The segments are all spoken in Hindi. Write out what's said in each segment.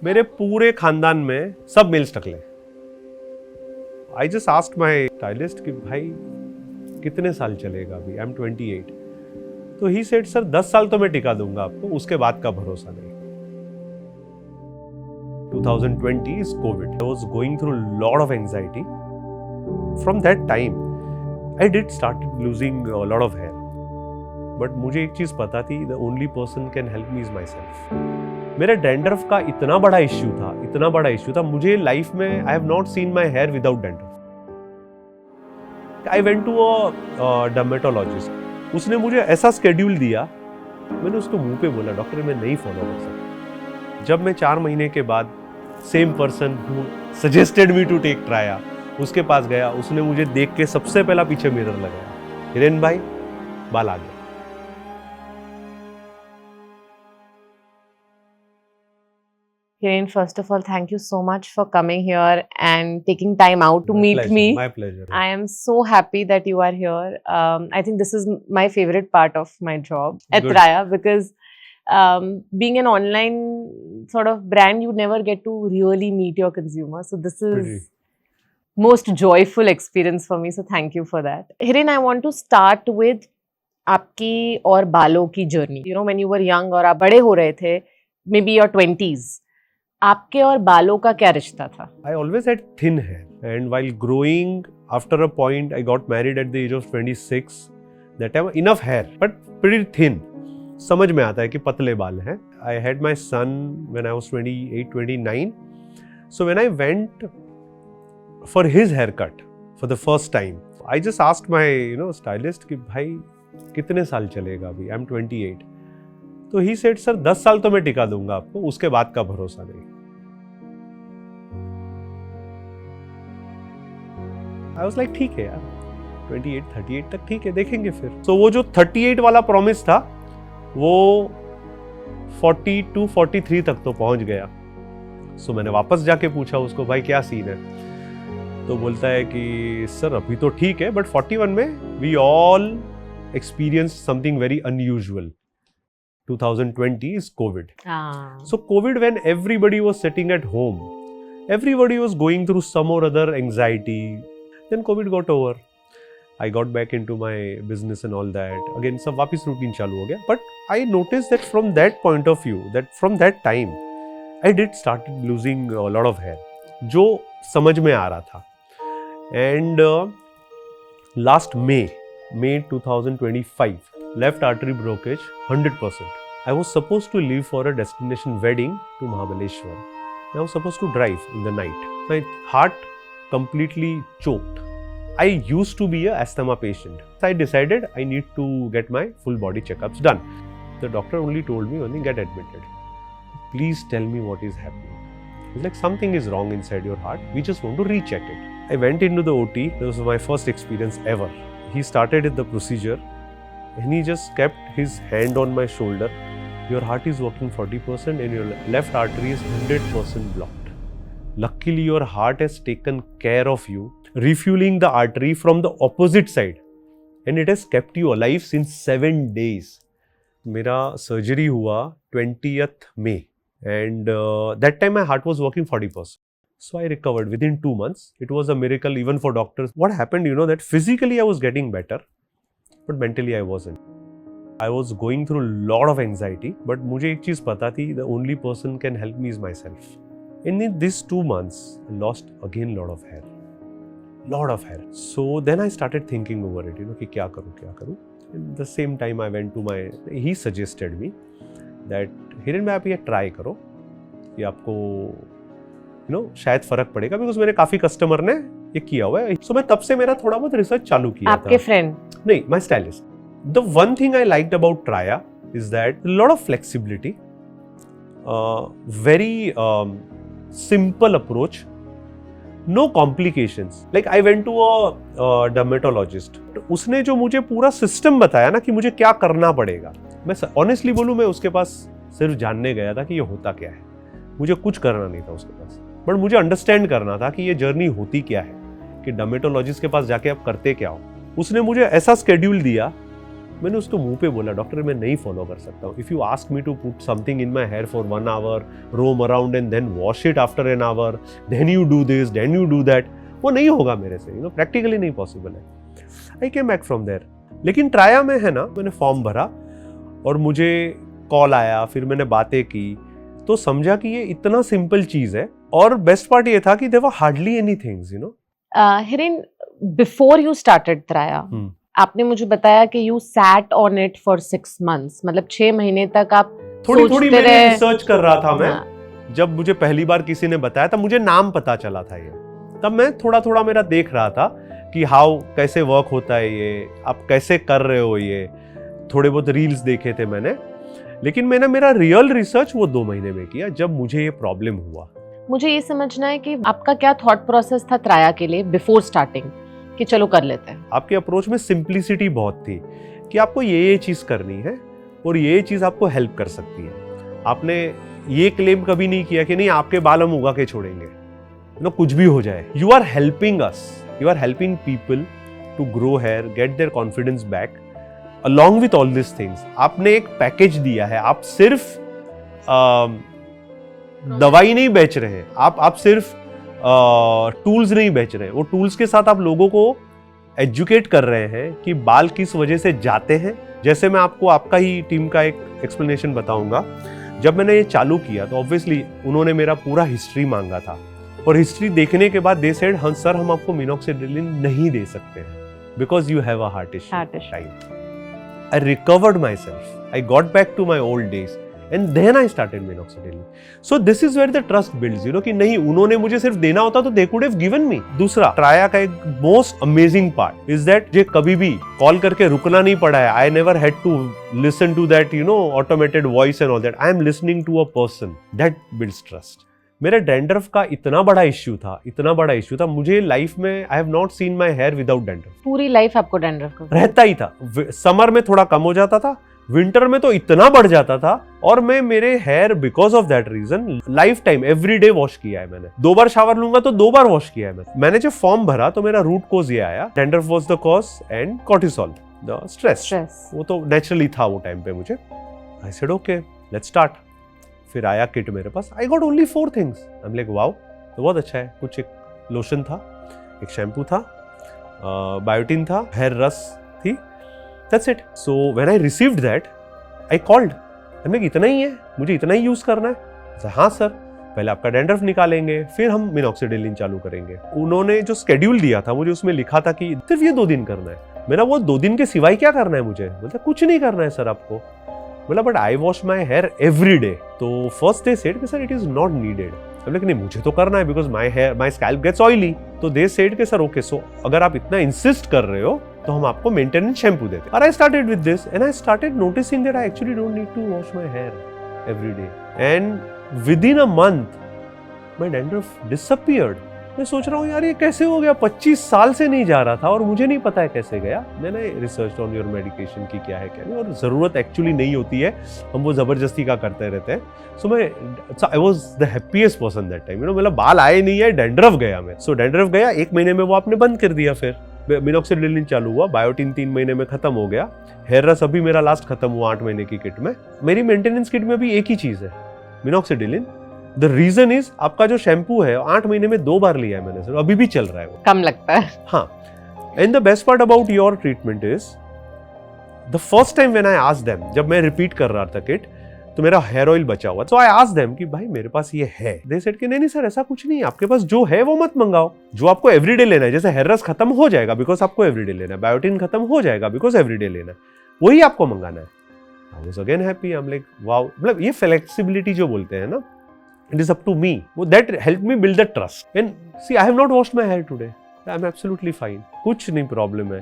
मेरे पूरे खानदान में सब males Takle. I just asked my stylist कि भाई कितने साल चलेगा अभी, आई एम 28। तो ही सेड सर 10 साल तो मैं टिका दूंगा आपको, उसके बाद का भरोसा नहीं। 2020 is COVID. I was going through a lot of anxiety. From that time, I did start losing a lot of hair. But मुझे एक चीज पता थी, the only person can help me is myself. मेरा डैंड्रफ का इतना बड़ा इश्यू था, मुझे लाइफ में I have not seen my hair without dandruff. I went to a dermatologist. उसने मुझे ऐसा स्केड्यूल दिया, मैंने उसको मुंह पे बोला डॉक्टर मैं नहीं फॉलो कर सकता। जब मैं 4 महीने के बाद same person who suggested me to take Traya उसके पास गया, उसने मुझे देख के सबसे पहला पीछे मिरर लगाया, हिरेन भाई बाल आ गया। Hiren, first of all, thank you so much for coming here and taking time out to meet me. My pleasure. I am so happy that you are here. I think this is my favorite part of my job at Good. Raya, because being an online sort of brand, you never get to really meet your consumer. So this is Pretty. most joyful experience for me. So thank you for that. Hiren, I want to start with आपकी और बालों की journey. You know, when you were young और आप बड़े हो रहे थे, maybe your 20s. आपके और बालों का क्या रिश्ता था? I always had thin hair, and while growing, after a point, I got married at the age of 26. That time enough hair, but pretty thin. समझ में आता है कि पतले बाल हैं. I had my son when I was 28, 29. So when I went for his haircut for the first time, I just asked my stylist कि भाई कितने साल चलेगा अभी? I'm 28. तो ही सेड सर 10 साल तो मैं टिका दूंगा आपको, उसके बाद का भरोसा नहीं। आई वाज लाइक ठीक है यार, 28, 38 तक ठीक है, देखेंगे फिर। तो वो जो 38 वाला प्रॉमिस था वो 42, 43 तक तो पहुंच गया। सो मैंने वापस जाके पूछा उसको भाई क्या सीन है, तो बोलता है कि सर अभी तो ठीक है, बट 41 में we all experience something very unusual. 2020 is COVID. So COVID, when everybody was sitting at home, everybody was going through some or other anxiety. Then COVID got over. I got back into my business and all that. Again, सब वापस routine चालू हो गया. But I noticed that from that point of view, that from that time, I did started losing a lot of hair, जो समझ में आ रहा था. And last May 2025. Left artery blockage 100%. I was supposed to leave for a destination wedding to Mahabaleshwar. I was supposed to drive in the night. My heart completely choked. I used to be a asthma patient. So I decided I need to get my full body checkups done. The doctor only told me only get admitted. Please tell me what is happening. It's like something is wrong inside your heart. We just want to recheck it. I went into the OT. This was my first experience ever. He started the procedure. And he just kept his hand on my shoulder. Your heart is working 40% and your left artery is 100% blocked. Luckily, your heart has taken care of you, refueling the artery from the opposite side. And it has kept you alive since 7 days. मेरा surgery हुआ 20th May. And that time my heart was working 40%. So I recovered within 2 months. It was a miracle even for doctors. What happened, that physically I was getting better. But mentally I wasn't. I was going through a lot of anxiety, but मुझे एक चीज पता थी, the only person can help me is myself. In these 2 months, I lost again lot of hair. So then I started thinking over it, कि क्या करूँ. At the same time I went to he suggested me that Hiren भाई आप ये ट्राई करो, ये आपको शायद फर्क पड़ेगा, बिकॉज मेरे काफी कस्टमर ने ये किया हुआ है। सो मैं तब से मेरा थोड़ा बहुत रिसर्च चालू किया था। आपके फ्रेंड? नहीं, my stylist. The one thing I liked about Traya is that lot of flexibility, very simple approach, no complications. Like I went to a dermatologist, उसने जो मुझे पूरा सिस्टम बताया ना कि मुझे क्या करना पड़ेगा, मैं ऑनेस्टली बोलूं मैं उसके पास सिर्फ जानने गया था कि ये होता क्या है, मुझे कुछ करना नहीं था उसके पास, बट मुझे अंडरस्टैंड करना था कि ये जर्नी होती क्या है, कि डर्मेटोलॉजिस्ट के पास जाके आप करते क्या हो। उसने मुझे ऐसा स्केड्यूल दिया, मैंने उसको मुंह पे बोला, डॉक्टर मैं नहीं फॉलो कर सकता हूँ. If you ask me to put something in my hair for 1 hour, roam around and then wash it after an hour, then you do this, then you do that, वो नहीं होगा मेरे से, प्रैक्टिकली नहीं पॉसिबल है. I came back from there. लेकिन ट्राया में है ना, मैंने फॉर्म भरा और मुझे कॉल आया, फिर मैंने बातें की, तो समझा कि ये इतना सिंपल चीज है. और बेस्ट पार्ट ये था कि there were hardly any things, Hiren, before you started Traya, आपने मुझे बताया कि you sat on it for 6 months, मतलब 6 महीने तक आप थोड़ी मेरी रिसर्च कर रहा था मैं. हाँ. जब मुझे पहली बार किसी ने बताया तब मुझे नाम पता चला था ये, तब मैं थोड़ा मेरा देख रहा था कि हाउ कैसे वर्क होता है ये, आप कैसे कर रहे हो ये. थोड़े बहुत रील्स देखे थे मैंने, लेकिन मैंने मेरा रियल रिसर्च वो 2 महीने में किया जब मुझे ये प्रॉब्लम हुआ. मुझे ये समझना है कि आपका क्या थॉट प्रोसेस था त्राया के लिए बिफोर स्टार्टिंग, कि चलो कर लेते हैं. आपके अप्रोच में सिंप्लिसिटी बहुत थी कि आपको ये चीज करनी है और ये चीज आपको हेल्प कर सकती है. आपने ये क्लेम कभी नहीं किया कि नहीं आपके बाल हम उगा के छोड़ेंगे, कुछ भी हो जाए. You are helping us, you are helping people to grow hair, get their confidence back along with all these things. आपने एक पैकेज दिया है. आप सिर्फ दवाई नहीं बेच रहे हैं, आप सिर्फ टूल्स नहीं बेच रहे हैं. वो टूल्स के साथ आप लोगों को एजुकेट कर रहे हैं कि बाल किस वजह से जाते हैं. जैसे मैं आपको आपका ही टीम का एक एक्सप्लेनेशन बताऊंगा. जब मैंने ये चालू किया तो ऑब्वियसली उन्होंने मेरा पूरा हिस्ट्री मांगा था, और हिस्ट्री देखने के बाद दे सेड, हाँ सर हम आपको मिनॉक्सिडिलिन नहीं दे सकते हैं because you have a heart issue. I recovered myself. I got back to my old days and then I started minoxidil. So this is where the trust builds, कि नहीं उन्होंने मुझे सिर्फ देना होता तो they could have given me. दूसरा ट्राया का एक most amazing part is that मुझे कभी भी कॉल करके रुकना नहीं पड़ा है. I never had to listen to that automated voice and all that. I am listening to a person. That builds trust. मेरे डैंड्रफ का इतना बड़ा इश्यू था, मुझे लाइफ में I have not seen my hair without dandruff. पूरी लाइफ आपको डैंड्रफ का रहता ही था. समर में थोड़ा कम हो जाता था, विंटर में तो इतना बढ़ जाता था. और मैं मेरे hair because of that reason life time every day wash किया है मैंने. 2 बार शावर लूंगा तो 2 बार वॉश किया है मैंने जब फॉर्म भरा तो मेरा रूट कोज ये आया, dandruff was the cause and cortisol the stress. वो तो नेचुरली था वो टाइम पे मुझे. I said okay let's start. फिर आया किट मेरे पास. I got only 4 things. I am like wow, तो बहुत अच्छा है. कुछ एक लोशन था, एक शैम्पू था, बायोटिन था, हेयर रस थी, that's it. So when I received that I called. I like इतना ही है, मुझे इतना ही यूज करना है. हाँ सर, पहले आपका डैंड्रफ निकालेंगे फिर हम मिनॉक्सिडिलिन चालू करेंगे. उन्होंने जो स्केड्यूल दिया था मुझे उसमें लिखा था कि सिर्फ ये 2 दिन करना है. मेरा वो 2 दिन के सिवाय क्या करना है मुझे, मतलब कुछ नहीं करना है सर आपको. बोला but I wash my hair every day. तो फर्स्ट दे सेड कि sir it is not needed. लेकिन नहीं मुझे तो करना है because my scalp gets oily. तो दे सेड कि सर ओके, सो अगर आप इतना इंसिस्ट कर रहे हो तो हम आपको मेंटेनेंस शैम्पू देते हैं. और I started with this and I started noticing that I actually don't need to wash my hair every day. And within a month my dandruff disappeared. मैं सोच रहा हूँ यार ये कैसे हो गया, 25 साल से नहीं जा रहा था और मुझे नहीं पता है कैसे गया. मैंने रिसर्च ऑन योर मेडिकेशन की क्या है क्या नहीं, और ज़रूरत एक्चुअली नहीं होती है, हम वो ज़बरदस्ती का करते रहते हैं. So I was the happiest person that time. मेरा बाल आए नहीं है, डैंड्रफ गया मैं. सो डैंड्रफ गया, 1 महीने में वो आपने बंद कर दिया. फिर मिनॉक्सिडिलिन चालू हुआ, बायोटिन 3 महीने में खत्म हो गया, हेयर रस अभी मेरा लास्ट खत्म हुआ 8 महीने की किट में. मेरी मेंटेनेंस किट में भी एक ही चीज़ है, मिनॉक्सिडिलिन. द रीजन इज आपका जो शैम्पू है 8 महीने में 2 बार लिया है मैंने सर, अभी भी चल रहा है वो. कम लगता है. हाँ. And the best part about your treatment is the first time when I asked them, जब मैं रिपीट कर रहा था किट तो मेरा हेयर ऑयल बचा हुआ. सो आई आस्क्ड देम कि भाई मेरे पास ये है. दे सेड कि नहीं सर ऐसा कुछ नहीं है, आपके पास जो है वो मत मंगाओ. जो आपको एवरीडे लेना है, जैसे हेयर रस खत्म हो जाएगा बिकॉज आपको एवरीडे लेना है, बायोटिन खत्म हो जाएगा बिकॉज एवरीडे लेना है, वही आपको मंगाना है. I was again happy. I am like wow. मतलब ये फ्लेक्सिबिलिटी जो बोलते हैं ना, it is up to me. That helped me build the trust. And see, I have not washed my hair today. I am absolutely fine. कुछ नहीं प्रॉब्लम है.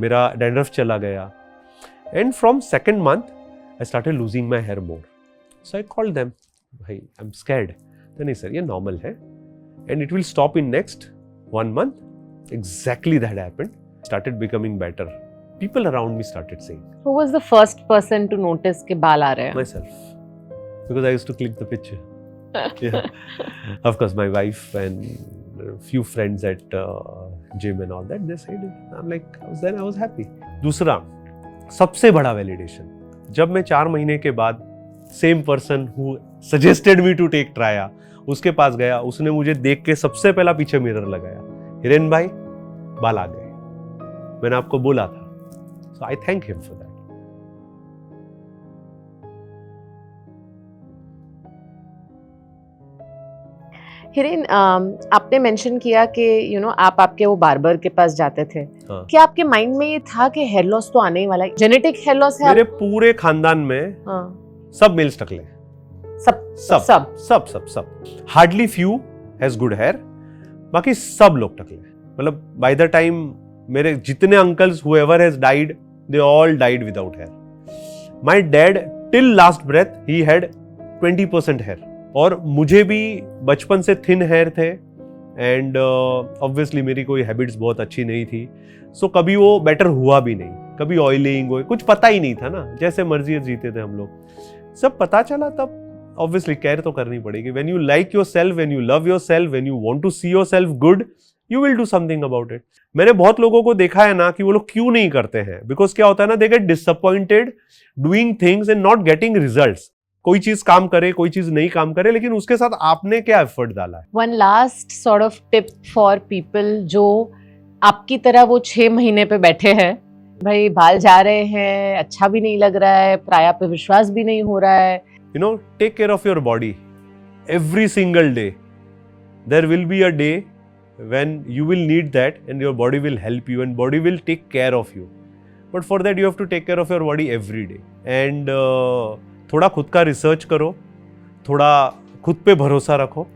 मेरा डैंड्रफ चला गया. And from second month, I started losing my hair more. So I called them. भाई, I'm scared. नहीं सर, ये normal है. And it will stop in next 1 month. Exactly that happened. Started becoming better. People around me started saying. Who was the first person to notice कि बाल आ रहे हैं? Myself. Because I used to click the picture. Yeah. Of course, my wife and a few friends at gym and all that, they said it. I'm like, I was happy. दूसरा, सबसे बड़ा वैलिडेशन जब मैं 4 महीने के बाद same person who suggested me to take Traya उसके पास गया, उसने मुझे देख के सबसे पहला पीछे मिरर लगाया, हिरेन भाई बाल आ गए, मैंने आपको बोला था। So I thank him for that. Hiren, आपने मेंशन किया कि आप आपके वो बार्बर के पास जाते थे। हाँ। क्या आपके माइंड में ये था कि हेयर लॉस तो आने ही वाला है, जेनेटिक हेयर लॉस है? मेरे पूरे खानदान में सब मेल्स टकले, सब hardly few has good hair, बाकी सब लोग टकले। मतलब बाय द टाइम मेरे जितने uncles whoever has died, they all died without hair. My dad till last breath he had 20% hair, और मुझे भी बचपन से थिन हेयर थे एंड ऑब्वियसली मेरी कोई हैबिट्स बहुत अच्छी नहीं थी। सो कभी वो बेटर हुआ भी नहीं, कभी ऑयलिंग हो, कुछ पता ही नहीं था ना, जैसे मर्जी जीते थे हम लोग। सब पता चला तब ऑब्वियसली केयर तो करनी पड़ेगी। When you like yourself, when you love yourself, when you want to see yourself good, you will do something about it. मैंने बहुत लोगों को देखा है ना कि वो लोग क्यों नहीं करते हैं, बिकॉज क्या होता है ना, they get disappointed doing things and not getting results. कोई चीज काम करे, कोई चीज नहीं काम करे, लेकिन उसके साथ आपने क्या एफर्ट डाला है। One last sort of tip for people जो आपकी तरह वो 6 महीने पे बैठे हैं, भाई बाल जा रहे हैं, अच्छा भी नहीं लग रहा है, प्राया पे विश्वास भी नहीं हो रहा है। You know, take care of your body every single day. There will be a day when you will need that and your body will help you and body will take care of you. But for that you have to take care of your body every day. And थोड़ा खुद का रिसर्च करो, थोड़ा खुद पे भरोसा रखो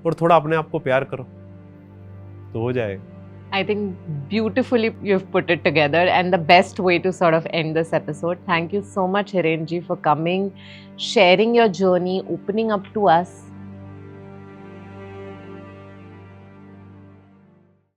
और थोड़ा अपने आप को प्यार करो, तो हो जाएगा। I think beautifully you've put it together and the best way to sort of end this episode. Thank you so much, Hiren ji, for coming, sharing your journey, opening up to us.